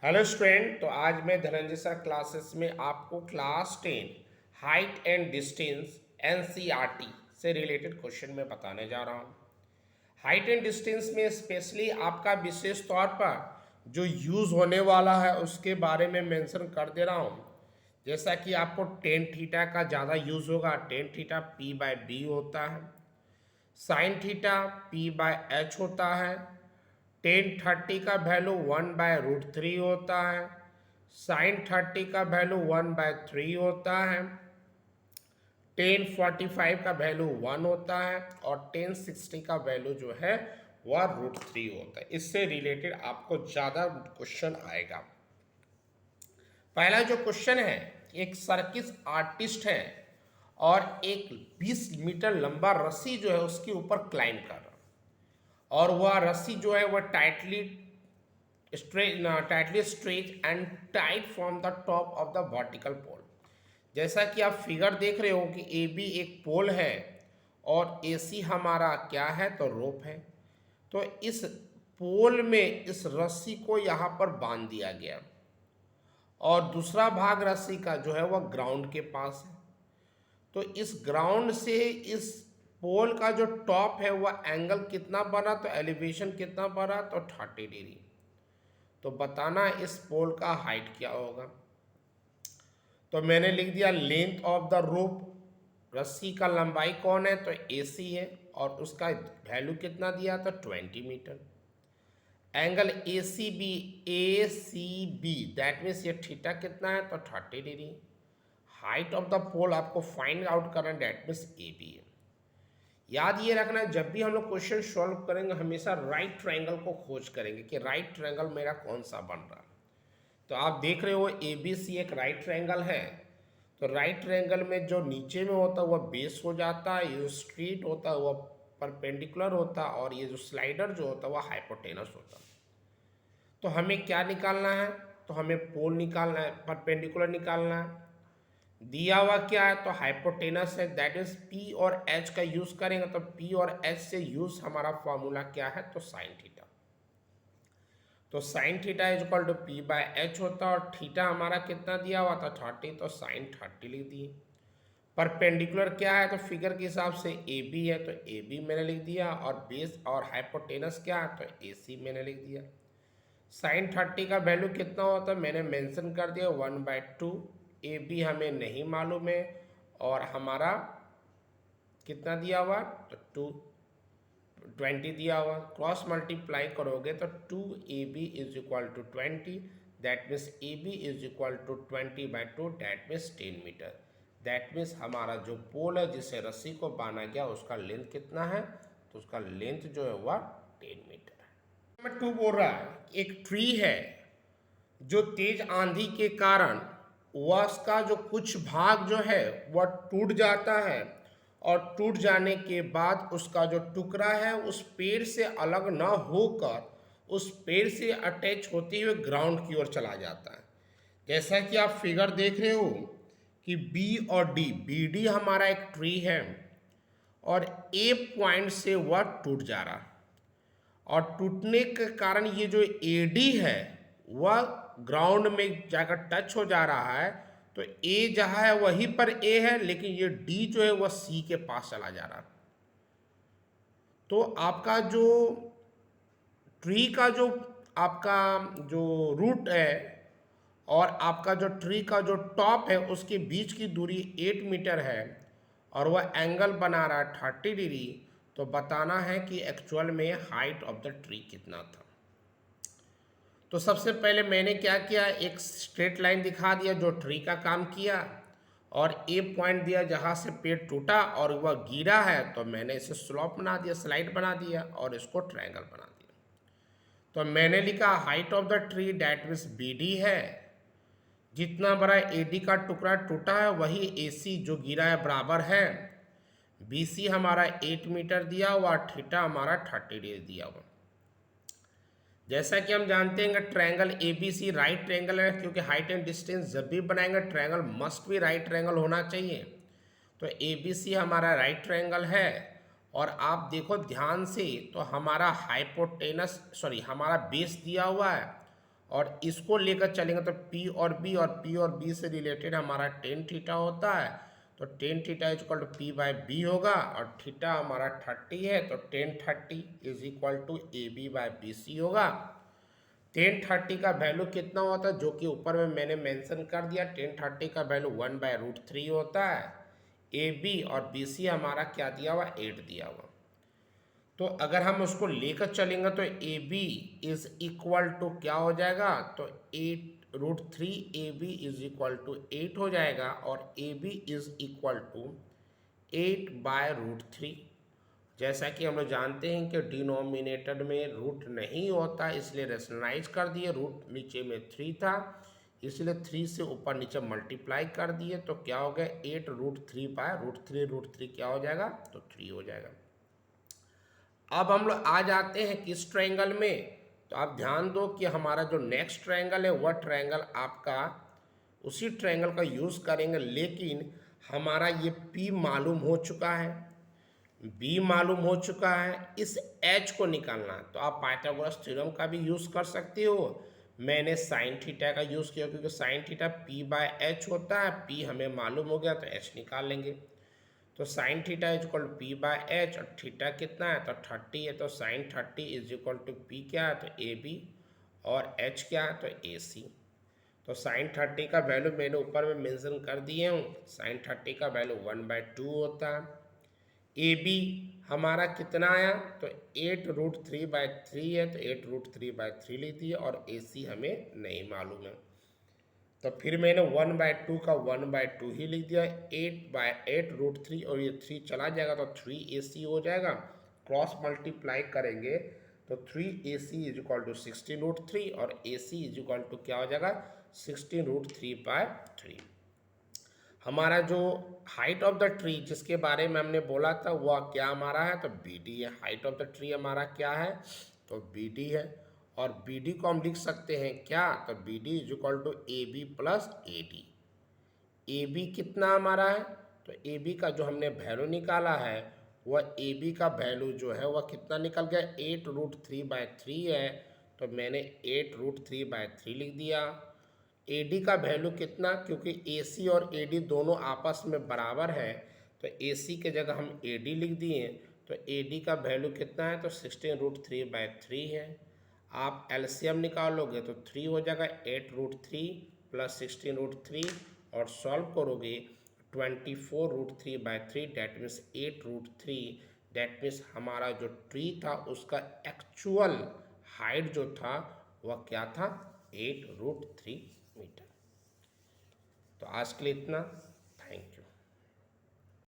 Hello student. तो आज मैं धनंजय सर क्लासेस में आपको class 10 height and distance NCERT से रिलेटेड क्वेश्चन में बताने जा रहा हूँ। हाइट एंड डिस्टेंस में स्पेशली आपका विशेष तौर पर जो यूज़ होने वाला है उसके बारे में मेंशन कर दे रहा हूँ। जैसा कि आपको टेन थीटा का ज़्यादा यूज़ होगा, tan theta P by B होता है, sine theta P by H होता है, टेन 30 का वैल्यू 1/√3 होता है, साइन 30 का वैल्यू 1/3 होता है, टेन 45 का वैल्यू 1 होता है और टेन 60 का वैल्यू जो है वह √3 होता है। इससे रिलेटेड आपको ज़्यादा क्वेश्चन आएगा। पहला जो क्वेश्चन है, एक सर्किस आर्टिस्ट है और एक 20 मीटर लंबा रस्सी जो है उसके ऊपर क्लाइंब कर रहा है और वह रस्सी जो है वह tightly stretch and tight from the top of the vertical pole. जैसा कि आप फिगर देख रहे हो कि ए बी एक पोल है और ए सी हमारा क्या है, तो रोप है। तो इस पोल में इस रस्सी को यहाँ पर बांध दिया गया और दूसरा भाग रस्सी का जो है वह ग्राउंड के पास है। तो इस ग्राउंड से इस पोल का जो टॉप है वह एंगल कितना बना, तो एलिवेशन कितना बना, तो 30 डिग्री। तो बताना इस पोल का हाइट क्या होगा। तो मैंने लिख दिया लेंथ ऑफ द रोप, रस्सी का लंबाई कौन है, तो ए सी है और उसका वैल्यू कितना दिया, तो 20 मीटर। Angle A C B that means ये थीटा कितना है, तो 30 degree. Height of the pole आपको फाइंड आउट करना, दैट मीन्स ए बी है। याद ये रखना, जब भी हम लोग क्वेश्चन सॉल्व करेंगे हमेशा राइट ट्रायंगल को खोज करेंगे कि राइट ट्रायंगल मेरा कौन सा बन रहा है। तो आप देख रहे हो ए बी सी एक राइट ट्रायंगल है। तो राइट ट्रायंगल में जो नीचे में होता है वह बेस हो जाता है, ये स्ट्रेट होता है वह परपेंडिकुलर होता है और ये जो स्लाइडर जो होता है वह हाइपोटेनस होता है। तो हमें क्या निकालना है, तो हमें पोल निकालना है, परपेंडिकुलर निकालना है। दिया हुआ क्या है, तो हाइपोटेनस है, दैट इज पी और एच का यूज करेंगे। तो पी और एच से यूज हमारा फॉर्मूला क्या है, तो साइन थीटा। तो sine theta is equal to P by H होता है और थीटा हमारा कितना दिया हुआ था, 30। तो साइन 30 लिख दिए। परपेंडिकुलर क्या है, तो फिगर के हिसाब से ए बी है, तो ए बी मैंने लिख दिया और बेस और हाइपोटेनस क्या है, तो ए सी मैंने लिख दिया। साइन 30 का वैल्यू कितना होता है मैंने मेंशन कर दिया 1/2। ए बी हमें नहीं मालूम है और हमारा कितना दिया हुआ, तो 20 दिया हुआ। क्रॉस मल्टीप्लाई करोगे तो 2ab is equal to 20, that means A B is equal to 20/2, that means 10 metre. That means हमारा जो पोल है जिसे रस्सी को बांधा गया उसका लेंथ कितना है, तो उसका लेंथ जो है वह 10 मीटर है। नंबर 2 बोल रहा है एक ट्री है जो तेज आंधी के कारण वह उसका जो कुछ भाग जो है वह टूट जाता है और टूट जाने के बाद उसका जो टुकड़ा है उस पेड़ से अलग न होकर उस पेड़ से अटैच होते हुए ग्राउंड की ओर चला जाता है। जैसा कि आप फिगर देख रहे हो कि बी और डी, बी डी हमारा एक ट्री है और ए पॉइंट से वह टूट जा रहा है और टूटने के कारण ये जो एडी है वह ग्राउंड में जाकर टच हो जा रहा है। तो ए जहाँ है वहीं पर ए है, लेकिन ये डी जो है वह सी के पास चला जा रहा है। तो आपका जो ट्री का जो आपका जो रूट है और आपका जो ट्री का जो टॉप है उसके बीच की दूरी 8 मीटर है और वह एंगल बना रहा है 30 डिग्री। तो बताना है कि एक्चुअल में हाइट ऑफ द ट्री कितना था। तो सबसे पहले मैंने क्या किया, एक स्ट्रेट लाइन दिखा दिया जो ट्री का काम किया और ए पॉइंट दिया जहाँ से पेड़ टूटा और वह गिरा है, तो मैंने इसे स्लॉप बना दिया, स्लाइड बना दिया और इसको ट्रायंगल बना दिया। तो मैंने लिखा height of the tree that means B D है, जितना बड़ा ए डी का टुकड़ा टूटा है वही ए सी जो गिरा है बराबर है। बी सी हमारा 8 मीटर दिया हुआ, थीटा हमारा 30 डिग्री दिया हुआ। जैसा कि हम जानते हैं triangle A B C right triangle है, क्योंकि हाइट एंड डिस्टेंस जब भी बनाएंगे ट्रायंगल मस्ट भी राइट ट्रायंगल होना चाहिए। तो ए बी सी हमारा राइट ट्रायंगल है और आप देखो ध्यान से, तो हमारा हाइपोटेनस हमारा बेस दिया हुआ है और इसको लेकर चलेंगे तो पी और बी से रिलेटेड हमारा टेन थीटा होता है, तो tan theta is equal to P by B होगा, और थीटा हमारा 30 है तो tan 30 is equal to A B by B C होगा। टेन 30 का वैल्यू कितना होता है, जो कि ऊपर में मैंने मेंशन कर दिया, टेन 30 का वैल्यू 1/√3 होता है। ए बी और बी सी हमारा क्या दिया हुआ, 8 दिया हुआ। तो अगर हम उसको लेकर चलेंगे तो A B is equal to क्या हो जाएगा, तो 8√3 A B is equal to 8 हो जाएगा, और A B is equal to 8/√3। जैसा कि हम लोग जानते हैं कि डिनोमिनेटर में रूट नहीं होता, इसलिए रेशनलाइज कर दिए, रूट नीचे में 3 था इसलिए 3 से ऊपर नीचे मल्टीप्लाई कर दिए, तो क्या हो गया 8√3/√3 क्या हो जाएगा, तो 3 हो जाएगा। अब हम लोग आ जाते हैं किस ट्रायंगल में, तो आप ध्यान दो कि हमारा जो नेक्स्ट ट्रायंगल है वह ट्रायंगल आपका उसी ट्रायंगल का यूज़ करेंगे, लेकिन हमारा ये P मालूम हो चुका है, B मालूम हो चुका है, इस H को निकालना है। तो आप पाइथागोरस थ्योरम का भी यूज़ कर सकते हो। मैंने साइन थीटा का यूज़ किया क्योंकि साइन थीटा P/H होता है, P हमें मालूम हो गया तो H निकाल लेंगे। तो sine theta is equal to P/H, और थीटा कितना है, तो 30 है, तो sine 30 is equal to P क्या है, तो AB, और H क्या है, तो AC। तो साइन 30 का वैल्यू मैंने ऊपर में मेंशन कर दिए हूँ, साइन 30 का वैल्यू 1/2 होता है। AB हमारा कितना आया, तो 8√3/3 है, तो 8√3/3 लिख दिए, और AC हमें नहीं मालूम है, तो फिर मैंने 1/2 का 1/2 ही लिख दिया, 8/8√3, और ये 3 चला जाएगा तो 3AC हो जाएगा। क्रॉस मल्टीप्लाई करेंगे तो 3AC इज इक्वल टू 16√3, और AC इज इक्वल टू क्या हो जाएगा, 16√3/3। हमारा जो हाइट ऑफ द ट्री जिसके बारे में हमने बोला था वह क्या हमारा है, तो BD है। हाइट ऑफ द ट्री हमारा क्या है, तो BD है, और BD को हम लिख सकते हैं क्या, तो BD is equal to AB plus AD। AB कितना हमारा है, तो AB का जो हमने वैल्यू निकाला है वह AB का वैल्यू जो है वह कितना निकल गया, 8√3/3 है, तो मैंने 8√3/3 लिख दिया। AD का वैल्यू कितना, क्योंकि AC और AD दोनों आपस में बराबर है, तो AC के जगह हम AD लिख दिए, तो AD का वैल्यू कितना है, तो 16√3/3 है। आप LCM निकालोगे तो 3 हो जाएगा, 8√3 प्लस 16√3, और सॉल्व करोगे 24√3/3, डैट मीन्स 8√3, डैट मीन्स हमारा जो ट्री था उसका एक्चुअल हाइट जो था वह क्या था, 8√3 मीटर। तो आज के लिए इतना।